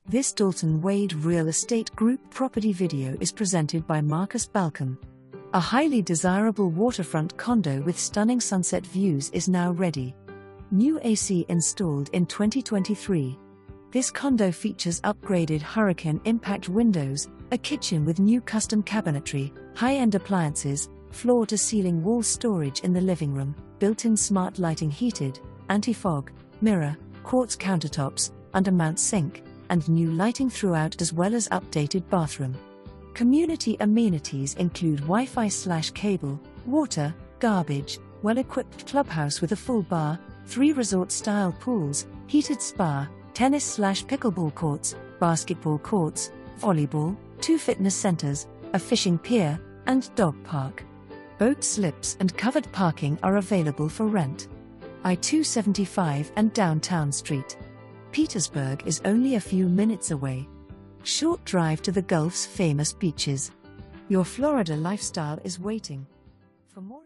This Dalton Wade Real Estate Group property video is presented by Marcus Balcom. A highly desirable waterfront condo with stunning sunset views is now ready. New AC installed in 2023. This condo features upgraded hurricane impact windows, a kitchen with new custom cabinetry, high-end appliances, floor-to-ceiling wall storage in the living room, built-in smart lighting, heated, anti-fog, mirror, quartz countertops, undermount sink, and new lighting throughout, as well as updated bathroom. Community amenities include Wi-Fi/cable, water, garbage, well-equipped clubhouse with a full bar, 3 resort-style pools, heated spa, tennis/pickleball courts, basketball courts, volleyball, 2 fitness centers, a fishing pier, and dog park. Boat slips and covered parking are available for rent. I-275 and Downtown Street. Petersburg is only a few minutes away. Short drive to the Gulf's famous beaches. Your Florida lifestyle is waiting. For more